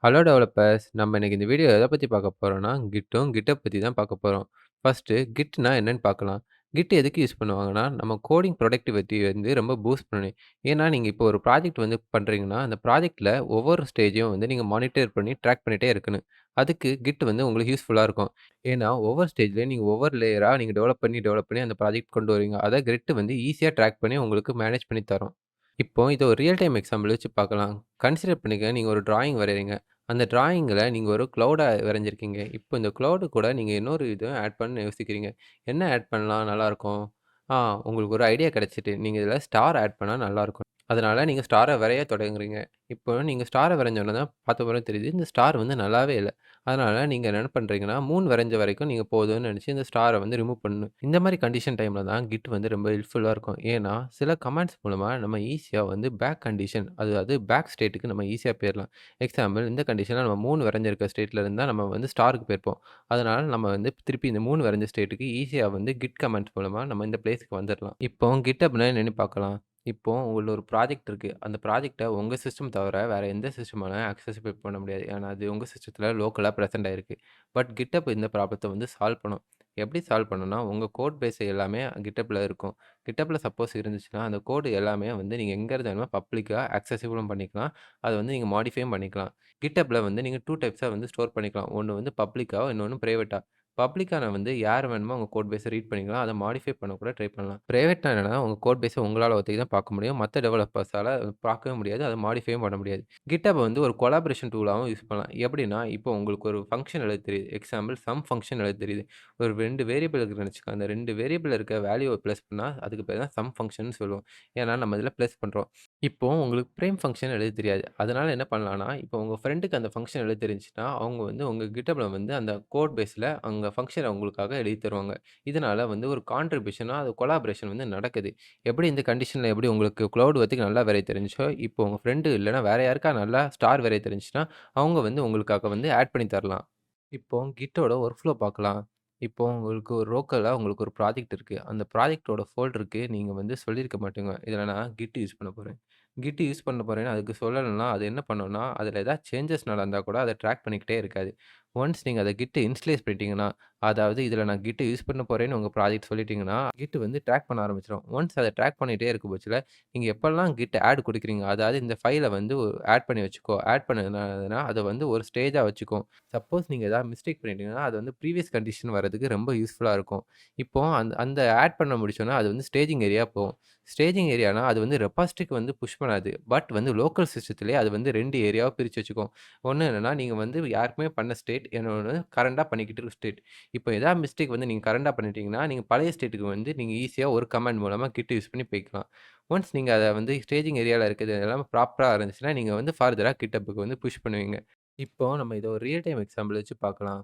Hello developers! நம்ம இன்னைக்கு இந்த வீடியோ எத பத்தி பார்க்க போறோம்னா, கிட்டும், கிட்டப் பத்தி தான் பார்க்க போறோம். ஃபர்ஸ்ட்டு கிட்னா என்னன்னு பார்க்கலாம். கிட் எதுக்கு யூஸ் பண்ணுவாங்கன்னா, நம்ம கோடிங் ப்ரொடக்டிவிட்டி வந்து ரொம்ப பூஸ்ட் பண்ணணும். ஏன்னா, நீங்க இப்போ ஒரு ப்ராஜெக்ட் வந்து பண்றீங்கன்னா, அந்த ப்ராஜெக்ட்ல ஒவ்வொரு ஸ்டேஜையும் வந்து நீங்க மானிட்டர் பண்ணி, ட்ராக் பண்ணிட்டே இருக்கணும். அதுக்கு கிட் வந்து உங்களுக்கு யூஸ்ஃபுல்லா இருக்கும். ஏன்னா, ஒவ்வொரு ஸ்டேஜ்லயும் நீங்க ஒவ்வொரு லேயரா நீங்க டெவலப் பண்ணி அந்த ப்ராஜெக்ட் கொண்டு வருவீங்க. அத கிட் வந்து ஈஸியா ட்ராக் பண்ணி உங்களுக்கு மேனேஜ் பண்ணி தரும். இப்போ இத ஒரு ரியல் டைம் எக்ஸாம்பிள் வச்சு பார்க்கலாம். கன்சிடர் பண்ணிக்க நீங்க ஒரு டிராயிங் வரையறீங்க. அந்த டிராயிங்கில நீங்க ஒரு க்ளவுடா வரைஞ்சிருக்கீங்க. இப்போ இந்த க்ளவுடு கூட நீங்க இன்னொரு இத ஆட் பண்ண யோசிக்கிறீங்க. என்ன ஆட் பண்ணலாம் நல்லாருக்கும்? ஆ உங்களுக்கு ஒரு ஐடியா கிடைச்சிட்டு. நீங்க இதில ஸ்டார் ஆட் பண்ணா நல்லாருக்கும். அதனால நீங்க ஸ்டார வரைய தொடங்குறீங்க. இப்போ நீங்க ஸ்டார வரைஞ்ச உடனே தான் பார்த்த பிறகு தெரியுது, இந்த ஸ்டார் வந்து நல்லாவே இல்ல. அதனால நீங்க என்ன பண்றீங்கன்னா, 3 வரைஞ்ச வரைக்கும் நீங்க போதும்னு நெனச்சு இந்த ஸ்டார வந்து ரிமூவ் பண்ணணும். இந்த மாரி கண்டிஷன் டைம்ல தான் கிட் வந்து ரொம்ப ஹெல்ப்ஃபுல்லா இருக்கும். ஏன்னா, சில கமாண்ட்ஸ் மூலமா நம்ம ஈஸியா வந்து பேக் கண்டிஷன் அதாவது பேக் ஸ்டேட்க்கு நம்ம ஈஸியா போயிரலாம். எக்ஸாம்பிள் இந்த கண்டிஷன்ல நம்ம 3 வரைஞ்சிருக்க ஸ்டேட்ல இருந்தா நம்ம வந்து ஸ்டாருக்கு போயிருப்போம். அதனால நம்ம வந்து திருப்பி இந்த 3 வரைஞ்ச ஸ்டேட்டுக்கு ஈஸியா வந்து கிட் கமாண்ட்ஸ் மூலமா நம்ம இந்த பிளேஸ்க்கு வந்துரலாம். இப்போ GitHubனா என்னன்னு பார்க்கலாம். இப்போ உங்கள்ட்ட ஒரு ப்ராஜெக்ட் இருக்கு. அந்த ப்ராஜெக்ட்ட உங்க சிஸ்டம் தவிர வேற எந்த சிஸ்டமாலும் ஆக்சஸிபிள் பண்ண முடியாது. ஏன்னா, அது உங்க சிஸ்டத்துல லோக்கலா பிரசன்ட் ஆயிருக்கு. பட் GitHub இந்த ப்ராப்ளத்த வந்து சால்வ் பண்ணும். எப்படி சால்வ் பண்ணும்னா, உங்க கோட் பேஸ் எல்லாமே GitHubல இருக்கும். GitHubல சப்போஸ் இருந்துச்சுன்னா, அந்த கோடு எல்லாமே வந்து நீங்க எங்க இருந்து வேணுமோ பப்ளிக்கா ஆக்சஸிபிளும் பண்ணிக்கலாம். அத வந்து நீங்க மாடிஃபையும் பண்ணிக்கலாம். GitHubல வந்து நீங்க 2 டைப்ஸா வந்து ஸ்டோர் பண்ணிக்கலாம். ஒண்ணு வந்து பப்ளிக்கா, இன்னொன்னு பிரைவேட்டா. பப்ளிக்கான வந்து யார் வேணுமோ உங்க கோட் பேஸ ரீட் பண்ணிக்கலாம். அத மாடிஃபை பண்ண கூட ட்ரை பண்ணலாம். பிரைவேட்னா என்னன்னா, உங்க கோட் பேஸ உங்களால ஒருத்தருக்கு தான் பார்க்க முடியும். மத்த டெவலப்பர்ஸால பார்க்கவே முடியாது. அத மாடிஃபையும் பண்ண முடியாது. GitHub வந்து ஒரு கொலாபரேஷன் டூலாவும் யூஸ் பண்ணலாம். எப்படின்னா, இப்போ உங்களுக்கு ஒரு ஃபங்ஷன் எழுத தெரியுது. எக்ஸாம்பிள் சம் ஃபங்ஷன் எழுத தெரியுது. ஒரு 2 வேரியபிள் இருக்குன்னு வச்சுக்கோங்க. அந்த 2 வேரியபிள்ல இருக்க வேல்யூவ பிளஸ் பண்ணா, அதுக்கு பேர் தான் சம் ஃபங்ஷன்னு சொல்லுவோம். ஏன்னா, நம்ம இதில பிளஸ் பண்றோம். இப்போ உங்களுக்கு பிரேம் ஃபங்ஷன் எழுத தெரியாது. அதனால என்ன பண்ணலான்னா, இப்போ உங்க ஃப்ரெண்டுக்கு அந்த ஃபங்ஷன் எழுத தெரிஞ்சுச்சுன்னா, அவங்க வந்து உங்க GitHubல வந்து அந்த கோட் பேஸ்ல அவங்க ஃபங்ஷன உங்களுக்காக எழுதி தருவாங்க. இதனால வந்து ஒரு கான்ட்ரிபியூஷனா அது கொலாபரேஷன் வந்து நடக்குது. எப்படி இந்த கண்டிஷன்ல எப்படி உங்களுக்கு க்ளவுட் வரைக்கும் நல்லா வரைய தெரிஞ்சுச்சோ, இப்போ உங்க ஃப்ரெண்டு இல்லன்னா வேற யாருக்கா நல்லா ஸ்டார் வரைய தெரிஞ்சுச்சுன்னா, அவங்க வந்து உங்களுக்காக வந்து ஆட் பண்ணி தரலாம். இப்போ கிட்டோட ஒர்க் ஃப்ளோ பார்க்கலாம். இப்போ உங்களுக்கு ஒரு லோக்கலா உங்களுக்கு ஒரு ப்ராஜெக்ட் இருக்கு. அந்த ப்ராஜெக்ட்டோட ஃபோல்டருக்கு நீங்க வந்து சொல்லியிருக்க மாட்டீங்க. இதில நான் கிட் யூஸ் பண்ண போறேன். கிட் யூஸ் பண்ண போறேன்னு அதுக்கு சொல்லலன்னா, அது என்ன பண்ணும்னா, அதில ஏதாவது சேஞ்சஸ் நடந்தா கூட அத ட்ராக் பண்ணிக்கிட்டே இருக்காது. ஒன்ஸ் நீங்க அத கிட்ட இனிஷியலைஸ் பண்ணிட்டீங்கன்னா, அதாவது இதில நான் கிட் யூஸ் பண்ண போறேன்னு உங்க ப்ராஜெக்ட் சொல்லிட்டீங்கன்னா, கிட் வந்து ட்ராக் பண்ண ஆரம்பிச்சுரும். ஒன்ஸ் அத ட்ராக் பண்ணிட்டே இருக்கும் பட்சத்தில, நீங்க எப்பல்லாம் கிட் ஆட் குடுக்குறீங்க, அதாவது இந்த ஃபைல வந்து ஆட் பண்ணி வச்சுக்கோ. ஆட் பண்ணதுனா அத வந்து ஒரு ஸ்டேஜா வச்சுக்கும். சப்போஸ் நீங்க ஏதாவது மிஸ்டேக் பண்ணிட்டீங்கன்னா, அது வந்து ப்ரீவியஸ் கண்டிஷன் வரதுக்கு ரொம்ப யூஸ்ஃபுல்லா இருக்கும். இப்போ அந்த அந்த ஆட் பண்ண முடிச்சோனே, அது வந்து ஸ்டேஜிங் ஏரியா போகும். ஸ்டேஜிங் ஏரியானா, அது வந்து ரெபாசிட்டரிக்கு வந்து புஷ் பண்ணாது. பட் வந்து லோக்கல் சிஸ்டத்திலேயே அது வந்து 2 ஏரியாவா பிரிச்சு வச்சுக்கும். ஒண்ணு என்னன்னா, நீங்க வந்து யாருக்குமே பண்ண ஸ்டேட், இன்னொன்னு கரண்ட்டா பண்ணிக்கிட்டு இருக்க ஸ்டேட். இப்போ ஏதாவது மிஸ்டேக் வந்து நீங்க கரண்ட்டா பண்ணிட்டீங்கன்னா, நீங்க பழைய ஸ்டேட்டுக்கு வந்து நீங்க ஈஸியா ஒரு கமாண்ட் மூலமா கிட் யூஸ் பண்ணி போய்க்கலாம். ஒன்ஸ் நீங்க அத வந்து ஸ்டேஜிங் ஏரியால இருக்கிறது எல்லாமே ப்ராப்பரா இருந்துச்சுன்னா, நீங்க வந்து ஃபர்தரா GitHubக்கு வந்து புஷ் பண்ணுவீங்க. இப்போ நம்ம இத ஒரு ரியல் டைம் எக்ஸாம்பிள் வச்சு பார்க்கலாம்.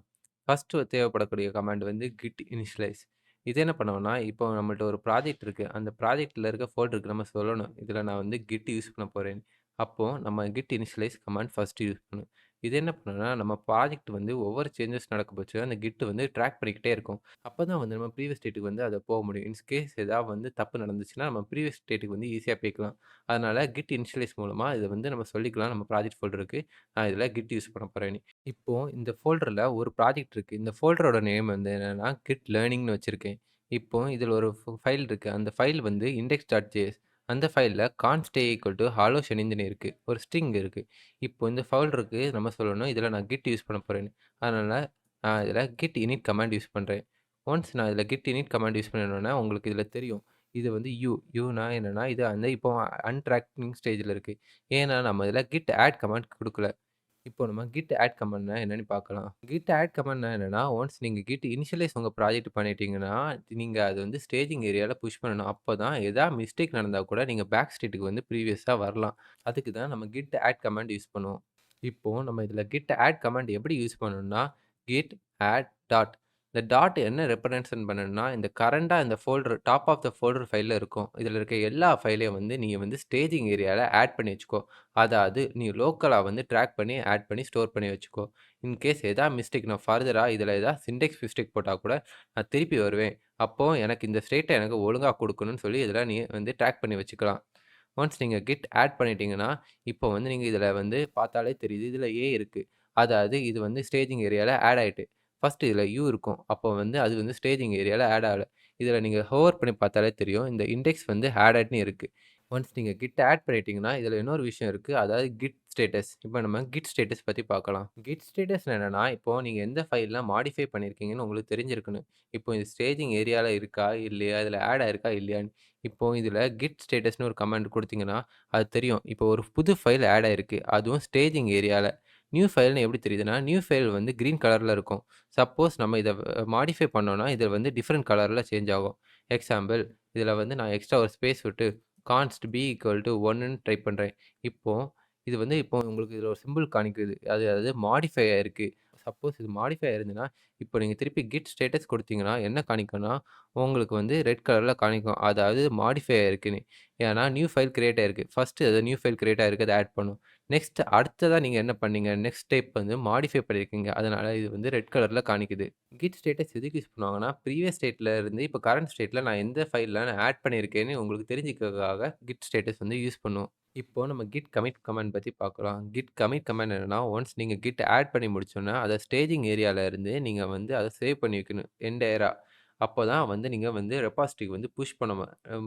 ஃபர்ஸ்ட்டு தேவைப்படக்கூடிய கமாண்ட் வந்து git initialize. இது என்ன பண்ணும்னா, இப்போ நம்மள்ட்ட ஒரு ப்ராஜெக்ட் இருக்கு. அந்த ப்ராஜெக்ட்ல இருக்க ஃபோல்டருக்கு நம்ம சொல்லணும். இதில நான் வந்து git யூஸ் பண்ண போறேன்னு. அப்போ நம்ம git initialize command first use பண்ணணும். இது என்ன பண்ணும்னா, நம்ம ப்ராஜெக்ட் வந்து ஒவ்வொரு சேஞ்சஸ் நடக்க பட்சம் அந்த கிட் வந்து ட்ராக் பண்ணிக்கிட்டே இருக்கும். அப்பதான் வந்து நம்ம ப்ரீவியஸ் ஸ்டேட்டுக்கு வந்து அத போக முடியும். இன்கேஸ் ஏதாவது வந்து தப்பு நடந்துச்சுன்னா, நம்ம ப்ரீவியஸ் ஸ்டேட்டுக்கு வந்து ஈஸியா போய்க்கலாம். அதனால git initialize மூலமா இத வந்து நம்ம சொல்லிக்கலாம் நம்ம ப்ராஜெக்ட் ஃபோல்டருக்கு. நான் இதில git யூஸ் பண்ண போறேன்னு. இப்போ இந்த ஃபோல்டர்ல ஒரு ப்ராஜெக்ட் இருக்கு. இந்த ஃபோல்டரோட நேம் வந்து என்னன்னா, கிட் லேர்னிங்ன்னு வச்சிருக்கேன். இப்போ இதில ஒரு ஃபைல் இருக்கு. அந்த ஃபைல் வந்து index.js. அந்த ஃபைல்ல கான்ஸ்ட் ஹாலோ ஷனிந்துன்னு இருக்கு. ஒரு ஸ்ட்ரிங் இருக்கு. இப்போ இந்த ஃபோல்டருக்கு நம்ம சொல்லணும், இதில நான் கிட் யூஸ் பண்ண போறேன்னு. அதனால நான் இதில git init கமாண்ட் யூஸ் பண்றேன். ஒன்ஸ் நான் இதில git init கமாண்ட் யூஸ் பண்ணேன்னோன, உங்களுக்கு இதில தெரியும். இது வந்து யூனா என்னன்னா, இது அந்த இப்போ அன்ட்ராக்கிங் ஸ்டேஜ்ல இருக்கு. ஏன்னா நம்ம இதில git ஆட் கமாண்ட் குடுக்கல. இப்போ நம்ம git ஆட் கமாண்ட்னா என்னன்னு பார்க்கலாம். git ஆட் கமாண்ட்னா என்னன்னா, ஒன்ஸ் நீங்க git இனிஷியலைஸ் உங்க ப்ராஜெக்ட் பண்ணிட்டீங்கன்னா, நீங்க அது வந்து ஸ்டேஜிங் ஏரியால புஷ் பண்ணணும். அப்பதான் மிஸ்டேக் நடந்தா கூட நீங்க பேக் ஸ்டேட்டுக்கு வந்து ப்ரீவியஸா வரலாம். அதுக்கு தான் நம்ம git ஆட் கமாண்ட் யூஸ் பண்ணுவோம். இப்போ நம்ம இதில git ஆட் கமாண்ட் எப்படி யூஸ் பண்ணணும்னா, git add டாட். இந்த டாட் என்ன ரெப்ரசன்ட் பண்ணும்னா, இந்த கரண்ட்டா இந்த folder top of the folder ஃபைல்ல இருக்கும். இதில இருக்க எல்லா ஃபைலையும் வந்து நீங்க வந்து ஸ்டேஜிங் ஏரியால ஆட் பண்ணி வச்சுக்கோ. அதாவது நீ லோக்கலா வந்து ட்ராக் பண்ணி, ஆட் பண்ணி, ஸ்டோர் பண்ணி வச்சுக்கோ. இன்கேஸ் மிஸ்டேக் நான் ஃபர்தரா இதில சின்டாக்ஸ் மிஸ்டேக் போட்டா கூட நான் திருப்பி வருவேன். அப்போ எனக்கு இந்த ஸ்டேட்ட எனக்கு ஒழுங்கா குடுக்கணும்னு சொல்லி இதில நீ வந்து ட்ராக் பண்ணி வச்சுக்கலாம். ஒன்ஸ் நீங்க git ஆட் பண்ணிட்டீங்கன்னா, இப்போ வந்து நீங்க இதில வந்து பார்த்தாலே தெரியுது. இதில ஏ இருக்கு. அதாவது இது வந்து ஸ்டேஜிங் ஏரியால ஆட் ஆயிட்டு. ஃபர்ஸ்ட் இதில யூ இருக்கும். அப்போ வந்து அது வந்து ஸ்டேஜிங் ஏரியால ஆட் ஆகல. இதில நீங்க ஹோவர் பண்ணி பார்த்தாலே தெரியும். இந்த இண்டெக்ஸ் வந்து ஆடட்ன்னு இருக்கு. ஒன்ஸ் நீங்க கிட் ஆட் பண்ணிட்டீங்கன்னா, இதில இன்னொரு விஷயம் இருக்கு. அதாவது கிட் ஸ்டேட்டஸ். இப்போ நம்ம கிட் ஸ்டேட்டஸ் பத்தி பார்க்கலாம். கிட் ஸ்டேட்டஸ் என்னன்னா, இப்போ நீங்க எந்த ஃபைல்லாம் மாடிஃபை பண்ணியிருக்கீங்கன்னு உங்களுக்கு தெரிஞ்சிருக்கணும். இப்போ இது ஸ்டேஜிங் ஏரியால இருக்கா? இல்லையா? இதில ஆட் ஆயிருக்கா? இல்லையான்னு. இப்போ இதில கிட் ஸ்டேட்டஸ்ன்னு ஒரு கமாண்ட் குடுத்தீங்கன்னா, அது தெரியும். இப்போ ஒரு புது ஃபைல் ஆட் ஆயிருக்கு. அதுவும் ஸ்டேஜிங் ஏரியால. நியூ ஃபைல்ன்னு எப்படி தெரியுதுன்னா, நியூ ஃபைல் வந்து கிரீன் கலர்ல இருக்கும். சப்போஸ் நம்ம இத மாடிஃபை பண்ணோம்னா, இது வந்து டிஃபரண்ட் கலர்ல சேஞ்ச் ஆகும். எக்ஸாம்பிள் இதில வந்து நான் எக்ஸ்ட்ரா ஒரு ஸ்பேஸ் விட்டு கான்ஸ்ட் b = 1ன்னு டைப் பண்றேன். இப்போ இது வந்து இப்போ உங்களுக்கு இதில ஒரு சிம்பல் காணிக்குது. அது மாடிஃபை ஆயிருக்கு. சப்போஸ் இது மாடிஃபை ஆயிருந்ததுன்னா, இப்போ நீங்க திருப்பி கிட் ஸ்டேட்டஸ் குடுத்தீங்கன்னா, என்ன காணிக்கும்னா, உங்களுக்கு வந்து ரெட் கலர்ல காணிக்கும். அதாவது மாடிஃபை ஆயிருக்குன்னு. ஏன்னா நியூ ஃபைல் கிரியேட் ஆயிருக்கு. ஃபர்ஸ்ட்டு அது நியூ ஃபைல் கிரியேட் ஆயிருக்கு. அத ஆட் பண்ணும். நெக்ஸ்ட் அடுத்ததா நீங்க என்ன பண்ணீங்க? நெக்ஸ்ட் ஸ்டெப் வந்து மாடிஃபை பண்ணியிருக்கீங்க. அதனால இது வந்து ரெட் கலர்ல காணிக்குது. கிட் ஸ்டேட்டஸ் எதுக்கு யூஸ் பண்ணுவாங்கன்னா, ப்ரீவியஸ் ஸ்டேட்ல இருந்து இப்போ கரண்ட் ஸ்டேட்ல நான் எந்த ஃபைல்ல நான் ஆட் பண்ணியிருக்கேன்னு உங்களுக்கு தெரிஞ்சுக்கிறதுக்காக கிட் ஸ்டேட்டஸ் வந்து யூஸ் பண்ணுவோம். இப்போ நம்ம கிட் கமிட் கமாண்ட் பத்தி பார்க்கலாம். கிட் கமிட் கமாண்ட் என்னன்னா, ஒன்ஸ் நீங்க கிட் ஆட் பண்ணி முடிச்சோனே, அத ஸ்டேஜிங் ஏரியால இருந்து நீங்க வந்து அத சேவ் பண்ணி வைக்கணும். என்டையரா. அப்பதான் வந்து நீங்க வந்து ரெபாசிட்டரிக்கு வந்து புஷ் பண்ண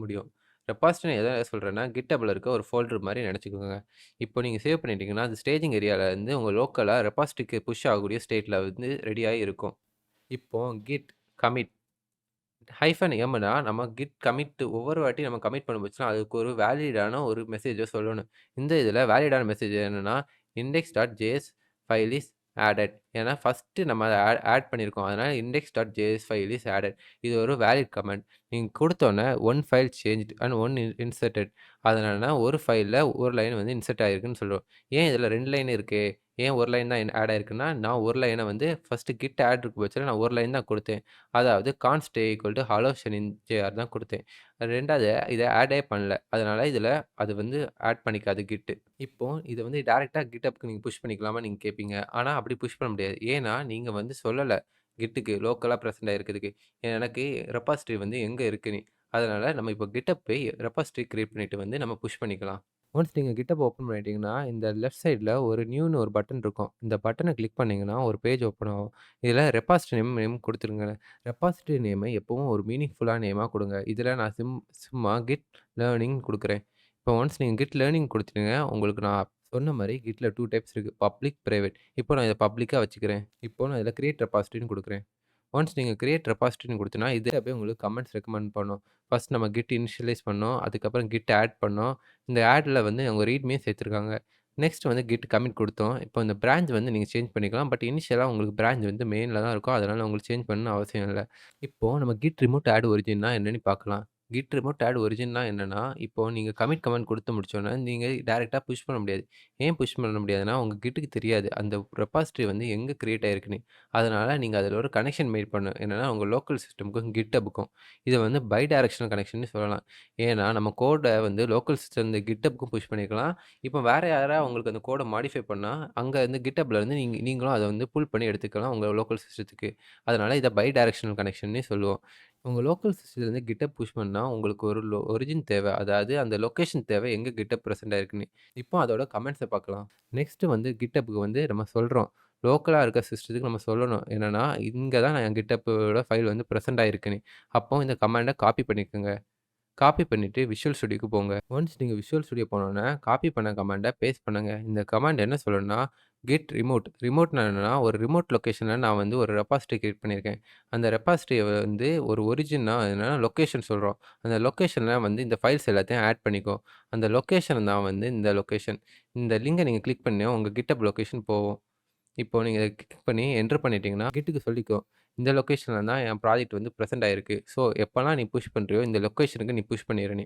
முடியும். ரெபாசிட்டரி எத சொல்றேன்னா, GitHubல இருக்க ஒரு ஃபோல்டர் மாரி நெனச்சுக்கோங்க. இப்போ நீங்க சேவ் பண்ணிட்டீங்கன்னா, அது ஸ்டேஜிங் ஏரியால இருந்து உங்க லோக்கலா ரெபாசிட்டரிக்கு புஷ் ஆகக்கூடிய ஸ்டேட்ல வந்து ரெடியாயி இருக்கும். இப்போ கிட் கமிட் ஹைஃபன் எம்னா நம்ம கிட் கமிட் ஒவ்வொரு வாட்டி நம்ம கமிட் பண்ணும்போதுச்சுனா, அதுக்கு ஒரு வேலிடான ஒரு மெசேஜ சொல்லணும். இந்த இதில வேலிடான மெசேஜ் என்னன்னா, index.js ஃபைல் இஸ் ஆடட். ஏன்னா ஃபர்ஸ்ட்டு நம்ம அத ஆட் பண்ணியிருக்கோம். அதனால index.js ஃபைல் இஸ் ஆடட். இது ஒரு வேலிட் கமாண்ட். நீங்க குடுத்தோனே one file changed and one inserted. அதனாலனா ஒரு ஃபைல்ல ஒரு லைன் வந்து இன்சர்ட் ஆயிருக்குன்னு சொல்றோம். ஏன் இதில 2 லைன் இருக்கு? ஏன் ஒரு லைன் தான் ஆட் ஆயிருக்குன்னா, நான் ஒரு லைன வந்து ஃபர்ஸ்ட்டு கிட் ஆட் இருக்கும் பட்சத்தில நான் ஒரு லைன் தான் குடுத்தேன். அதாவது கான்ஸ்ட் ஹலோ ஷெனின் ஜேஆர் தான் குடுத்தேன். 2வது இத ஆடே பண்ணல. அதனால இதில அது வந்து ஆட் பண்ணிக்காது கிட்டு. இப்போ இத வந்து டைரக்ட்டா GitHubக்கு நீங்க புஷ் பண்ணிக்கலாமான்னு நீங்க கேட்பீங்க. ஆனா அப்படி புஷ் பண்ண முடியாது. ஏன்னா நீங்க வந்து சொல்லல. கிட்டுக்கு லோக்கலா பிரசன்ட் ஆயிருக்கிறதுக்கு. எனக்கு ரெபாசிட்டரி வந்து எங்க இருக்குன்னு. அதனால நம்ம இப்போ GitHub போய் ரெபாசிட்டரி கிரியேட் பண்ணிட்டு வந்து நம்ம புஷ் பண்ணிக்கலாம். ஒன்ஸ் நீங்க GitHub ஓப்பன் பண்ணிட்டீங்கன்னா, இந்த லெஃப்ட் சைட்ல ஒரு நியூன்னு ஒரு பட்டன் இருக்கும். இந்த பட்டன கிளிக் பண்ணீங்கன்னா, ஒரு பேஜ் ஓப்பன் ஆகும். இதில ரெபாசிட்டரி நேம் குடுத்துருங்க. ரெபாசிட்டரி நேம எப்பவும் ஒரு மீனிங்ஃபுல்லான நேமா குடுங்க. இதில நான் சும்மா கிட் லேர்னிங் குடுக்குறேன். இப்போ ஒன்ஸ் நீங்க கிட் லேர்னிங் குடுத்துட்டீங்க, உங்களுக்கு நான் சொன்ன மாரி கிட்ல 2 டைப்ஸ் இருக்கு. Public, private. இப்போ நான் இத பப்ளிக்கா வச்சுக்கிறேன். இப்போ நான் இதில கிரியேட் ரெபாசிட்டரின்னு குடுக்குறேன். ஒன்ஸ் நீங்க கிரியேட் ரெபாசிட்டரின்னு குடுத்தீங்கன்னா, இது அப்படியே உங்களுக்கு கமெண்ட்ஸ் ரெக்கமெண்ட் பண்ணும். ஃபர்ஸ்ட் நம்ம கிட் இனிஷியலைஸ் பண்ணோம். அதுக்கப்புறம் கிட் ஆட் பண்ணோம். இந்த ஆட்ல வந்து அவங்க ரீட்மீயும் சேர்த்துருக்காங்க. நெக்ஸ்ட் வந்து கிட் கமிட் குடுத்தோம். இப்போ இந்த பிரான்ச் வந்து நீங்க சேஞ்ச் பண்ணிக்கலாம். பட் இனிஷியலா உங்களுக்கு பிரான்ச் வந்து மெயின்ல தான் இருக்கும். அதனால உங்களுக்கு சேஞ்ச் பண்ணணும்னு அவசியம் இல்ல. இப்போ நம்ம கிட் ரிமோட் ஆட் ஒரிஜின்னா என்னன்னு பார்க்கலாம். கிட் ரிமோட் ஆட் ஒரிஜின்னா என்னன்னா, இப்போ நீங்க கமிட் கமாண்ட் குடுத்து முடிச்சோனே, நீங்க டைரக்ட்டா புஷ் பண்ண முடியாது. ஏன் புஷ் பண்ண முடியாதுன்னா, உங்க கிட்டுக்கு தெரியாது. அந்த ரெபாசிட்டரி வந்து எங்க கிரியேட் ஆயிருக்குன்னு. அதனால நீங்க அதில ஒரு கனெக்ஷன் மேட் பண்ணணும். என்னன்னா, உங்க லோக்கல் சிஸ்டம்க்கும், GitHubக்கும். இத வந்து பை டைரக்ஷனல் கனெக்ஷன்னு சொல்லலாம். ஏன்னா, நம்ம கோட வந்து லோக்கல் சிஸ்டம் இந்த GitHubக்கும் புஷ் பண்ணிக்கலாம். இப்போ வேற யாரா உங்களுக்கு அந்த கோட மாடிஃபை பண்ணா, அங்க இருந்து GitHubல இருந்து நீங்களும் அத வந்து புல் பண்ணி எடுத்துக்கலாம் உங்க லோக்கல் சிஸ்டத்துக்கு. அதனால இத பை டைரக்ஷனல் கனெக்ஷன்னே சொல்லுவோம். உங்க லோக்கல் சிஸ்டத்திலருந்து GitHub புஷ் பண்ணா, உங்களுக்கு ஒரு ஒரிஜின் தேவை. அதாவது அந்த லொகேஷன் தேவை எங்க GitHub பிரசன்ட் ஆயிருக்குன்னு. இப்போ அதோட கமெண்ட்ஸ பார்க்கலாம். நெக்ஸ்ட் வந்து GitHubக்கு வந்து நம்ம சொல்றோம். லோக்கலா இருக்க சிஸ்டத்துக்கு நம்ம சொல்லணும். என்னன்னா, இங்க தான் என் GitHubவோட ஃபைல் வந்து பிரசன்ட் ஆயிருக்குன்னு. அப்போ இந்த கமாண்ட காப்பி பண்ணிக்கோங்க. காப்பி பண்ணிட்டு விஷுவல் ஸ்டுடியோக்கு போங்க. ஒன்ஸ் நீங்க விஷுவல் ஸ்டுடியோ போனோனே, காப்பி பண்ண கமாண்ட பேஸ்ட் பண்ணுங்க. இந்த கமாண்ட் என்ன சொல்லும்னா, கெட் ரிமோட். ரிமோட்னா என்னன்னா, ஒரு ரிமோட் லொகேஷன்ல நான் வந்து ஒரு ரெபாசிட்டரி கிரியேட் பண்ணியிருக்கேன். அந்த ரெபாசிட்டரிய வந்து ஒரு ஒரிஜின்னா என்னன்னா லொகேஷன் சொல்றோம். அந்த லொகேஷன்ல வந்து இந்த ஃபைல்ஸ் எல்லாத்தையும் ஆட் பண்ணிக்கோ. அந்த லொகேஷன் தான் வந்து இந்த லொகேஷன். இந்த லிங்க நீங்க கிளிக் பண்ணா உங்க GitHub லொகேஷன் போகும். இப்போ நீங்க கிளிக் பண்ணி என்டர் பண்ணிட்டீங்கன்னா, கிட்டுக்கு சொல்லிக்கும். இந்த லொகேஷன்ல தான் என் ப்ராஜெக்ட் வந்து பிரசன்ட் ஆயிருக்கு. ஸோ, எப்பலாம் நீ புஷ் பண்றியோ, இந்த லொகேஷனுக்கு நீ புஷ் பண்ணிருன்னு.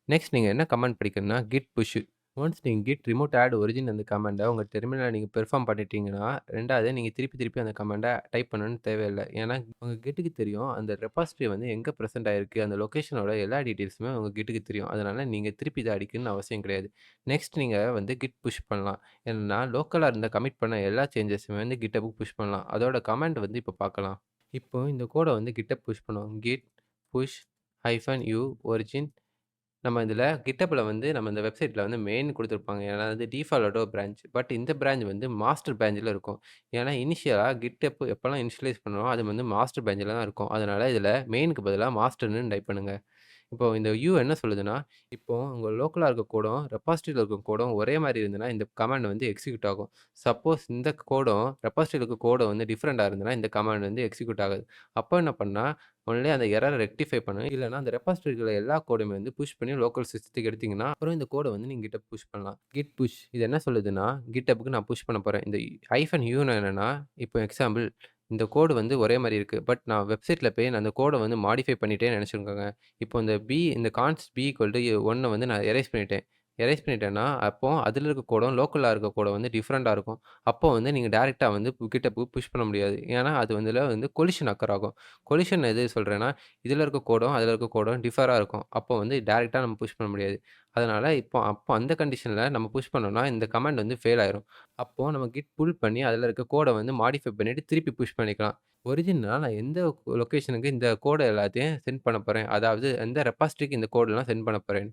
நெக்ஸ்ட் நீங்க என்ன கமாண்ட் படிக்கணும்னா, கிட் புஷ். ஒன்ஸ் நீங்க கிட் ரிமோட் ஆட் ஒரிஜின் அந்த கமாண்ட உங்க டெர்மினல்ல நீங்க பெர்ஃபார்ம் பண்ணிட்டீங்கன்னா, 2வது நீங்க திருப்பி திருப்பி அந்த கமாண்ட டைப் பண்ணணும்னு தேவையில்ல. ஏன்னா, உங்க கிட்டுக்கு தெரியும் அந்த ரெபாசிட்டரி வந்து எங்க பிரசன்ட் ஆயிருக்கு, அந்த லொகேஷனோட எல்லா டீட்டெயில்ஸுமே உங்க கிட்டுக்கு தெரியும். அதனால நீங்க திருப்பி இத அடிக்கணும்னு அவசியம் கிடையாது. நெக்ஸ்ட் நீங்க வந்து கிட் புஷ் பண்ணலாம். என்னன்னா, லோக்கலா இருந்த கமிட் பண்ண எல்லா சேஞ்சஸுமே வந்து GitHubக்கு புஷ் பண்ணலாம். அதோட கமாண்ட் வந்து இப்ப பார்க்கலாம். இப்போ இந்த கோட வந்து GitHub புஷ் பண்ணுவோம். git push -u origin நம்ம இதில GitHubல வந்து நம்ம இந்த வெப்சைட்ல வந்து மெயின் குடுத்துருப்பாங்க. ஏன்னா அது டிஃபால்ட்டா ஒரு பிரான்ச். பட் இந்த பிரான்ச் வந்து மாஸ்டர் பிரான்ச்ல இருக்கும். ஏன்னா இனிஷியலா GitHub எப்பலாம் இனிஷியலைஸ் பண்ணோமோ, அது வந்து மாஸ்டர் பிரான்ச்ல தான் இருக்கும். அதனால இதில மெயினுக்கு பதிலா மாஸ்டர்ன்னு டைப் பண்ணுங்க. இப்போ இந்த என்ன சொல்லுதுன்னா, இப்போ உங்க லோக்கலா இருக்க கோடும், ரெபாசிட்டரில இருக்க கோடும் ஒரே மாரி இருந்ததுன்னா, இந்த கமாண்ட் வந்து எக்ஸிக்யூட் ஆகும். சப்போஸ் இந்த கோடும், ரெபாசிட்டரில இருக்க கோடும் வந்து டிஃபரெண்ட்டா இருந்ததுன்னா, இந்த கமாண்ட் வந்து எக்ஸிக்யூட் ஆகாது. அப்போ என்ன பண்ணா, ஒன்லி அந்த எரர ரெக்டிஃபை பண்ணணும். இல்லன்னா அந்த ரெபாசிட்டரில எல்லா கோடுமே வந்து புஷ் பண்ணி லோக்கல் சிஸ்டத்துக்கு எடுத்தீங்கன்னா, அப்புறம் இந்த கோட வந்து நீங்க GitHub புஷ் பண்ணலாம். git புஷ் இது என்ன சொல்லுதுன்னா, GitHubக்கு நான் புஷ் பண்ண போறேன். இந்த -uன்னா என்னன்னா, இப்போ எக்ஸாம்பிள் இந்த கோடு வந்து ஒரே மாரி இருக்கு. பட் நான் வெப்சைட்ல போய் நான் அந்த கோட வந்து மாடிஃபை பண்ணிட்டேன்னு நெனச்சுக்கோங்க. இப்போ இந்த கான்ஸ்ட் b = 1 வந்து நான் எரேஸ் பண்ணிட்டேன். எரேஸ் பண்ணிட்டேன்னா, அப்போ அதில இருக்க கோடும், லோக்கல்ல இருக்க கோடும் வந்து டிஃபரெண்ட்டா இருக்கும். அப்போ வந்து நீங்க டைரக்ட்டா வந்து GitHubக்கு புஷ் பண்ண முடியாது. ஏன்னா, அது வந்துல வந்து கொலிஷன் அக்கர் ஆகும். கொலிஷன் எது சொல்றேன்னா, இதில இருக்க கோடும், அதில இருக்க கோடும் டிஃபரா இருக்கும். அப்போ வந்து டைரக்ட்டா நம்ம புஷ் பண்ண முடியாது. அதனால அப்போ அந்த கண்டிஷன்ல நம்ம புஷ் பண்ணோம்னா, இந்த கமாண்ட் வந்து ஃபெயில் ஆயிரும். அப்போ நம்ம கிட் புல் பண்ணி அதில இருக்க கோட வந்து மாடிஃபை பண்ணிட்டு திருப்பி புஷ் பண்ணிக்கலாம். ஒரிஜினலா நான் எந்த லொகேஷனுக்கு இந்த கோட எல்லாத்தையும் சென்ட் பண்ண போறேன். அதாவது எந்த ரெபாசிட்டரிக்கு இந்த கோடெல்லாம் சென்ட் பண்ண போறேன்.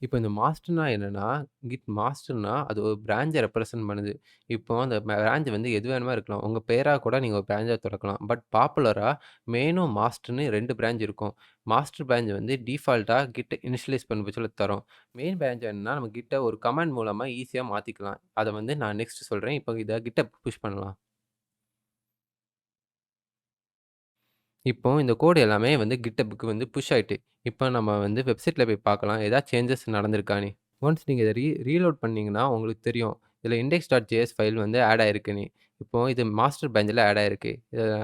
இப்போ இந்த மாஸ்டர்னா என்னன்னா, கிட் மாஸ்டர்னா அது ஒரு பிரான்ச்ச ரெப்ரசன்ட் பண்ணுது. இப்போ அந்த பிரான்ச் வந்து எது வேணுமா இருக்கலாம். உங்க பேரா கூட நீங்க ஒரு பிரான்ச்ச தொறக்கலாம். பட் பாப்புலரா மெயினும் மாஸ்டர்ன்னு 2 பிரான்ச் இருக்கும். மாஸ்டர் பிரான்ச் வந்து டிஃபால்ட்டா கிட் இனிஷியலைஸ் பண்ண பட்சத்துல தரும். மெயின் பிரான்ச் என்னன்னா, நம்ம கிட்ட ஒரு கமாண்ட் மூலமா ஈஸியா மாத்திக்கலாம். அத வந்து நான் நெக்ஸ்ட் சொல்றேன். இப்போ இத கிட்ட புஷ் பண்ணலாம். இப்போ இந்த கோடு எல்லாமே வந்து GitHubக்கு வந்து புஷ் ஆயிட்டு. இப்போ நம்ம வந்து வெப்சைட்ல போய் பார்க்கலாம். ஏதாவது சேஞ்சஸ் நடந்திருக்கான்னு. ஒன்ஸ் நீங்க இத ரீலோட் பண்ணீங்கன்னா, உங்களுக்கு தெரியும். இதில index.js ஃபைல் வந்து ஆட் ஆயிருக்குன்னு. இப்போ இது மாஸ்டர் பிரான்ச்ல ஆட் ஆயிருக்கு.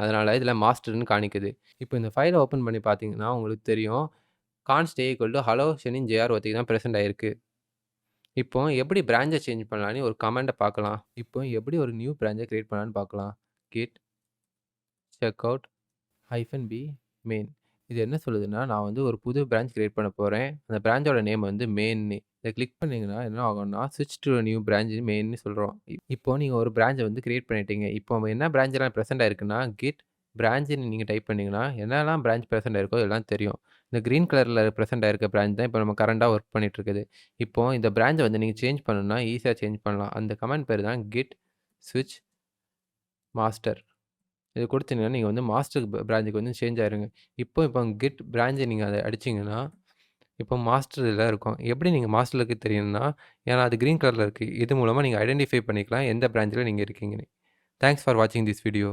அதனால இதில மாஸ்டர்ன்னு காணிக்குது. இப்போ இந்த ஃபைல ஓப்பன் பண்ணி பார்த்தீங்கன்னா, உங்களுக்கு தெரியும். கான்ஸ்ட் a = hello ஷெனின் jr ஒத்திக்கு தான் பிரசன்ட் ஆயிருக்கு. இப்போ எப்படி பிரான்ச்ச சேஞ்ச் பண்ணலான்னு ஒரு கமாண்ட பார்க்கலாம். இப்போ எப்படி ஒரு நியூ பிரான்ச்ச கிரியேட் பண்ணலான்னு பார்க்கலாம். git checkout -b main. இது என்ன சொல்லுதுன்னா, நான் வந்து ஒரு புது பிரான்ச் கிரியேட் பண்ண போறேன். அந்த பிரான்ச்சோட நேம் வந்து மெயின்னு. இத கிளிக் பண்ணீங்கன்னா, என்ன ஆகும்னா, ஸ்விட்ச் டூ நியூ பிரான்ச் மெயின்னு சொல்றோம். இப்போ நீங்க ஒரு பிரான்ச்ச வந்து கிரியேட் பண்ணிட்டீங்க. இப்போ என்ன பிரான்ச்லாம் பிரசென்ட் ஆயிருக்குன்னா, கிட் பிரான்ச்ன்னு நீங்க டைப் பண்ணீங்கன்னா, என்னலாம் பிரான்ச் பிரசென்ட் ஆயிருக்கோ எல்லாம் தெரியும். இந்த கிரீன் கலர்ல பிரசென்ட் ஆயிருக்க பிரான்ச் தான் இப்போ நம்ம கரண்ட்டா ஒர்க் பண்ணிட்டு இருக்குது. இப்போ இந்த பிரான்ச்ச வந்து நீங்க சேஞ்ச் பண்ணணும்னா, ஈஸியா சேஞ்ச் பண்ணலாம். அந்த கமாண்ட் பேரு தான் git switch master. இது குடுத்தீங்கன்னா, நீங்க வந்து மாஸ்டர் பிரான்ச்சுக்கு வந்து சேஞ்ச் ஆயிருங்க. இப்போ கெட் பிரான்ச்ச நீங்க அத அடிச்சீங்கன்னா, இப்போ மாஸ்டர் இதுல இருக்கும். எப்படி நீங்க மாஸ்டருக்கு தெரியும்னா, ஏன்னா அது கிரீன் கலர்ல இருக்கு. இது மூலமா நீங்க ஐடென்டிஃபை பண்ணிக்கலாம் எந்த பிரான்ச்ல நீங்க இருக்கீங்கன்னு. தேங்க்ஸ் ஃபார் வாட்சிங் திஸ் வீடியோ.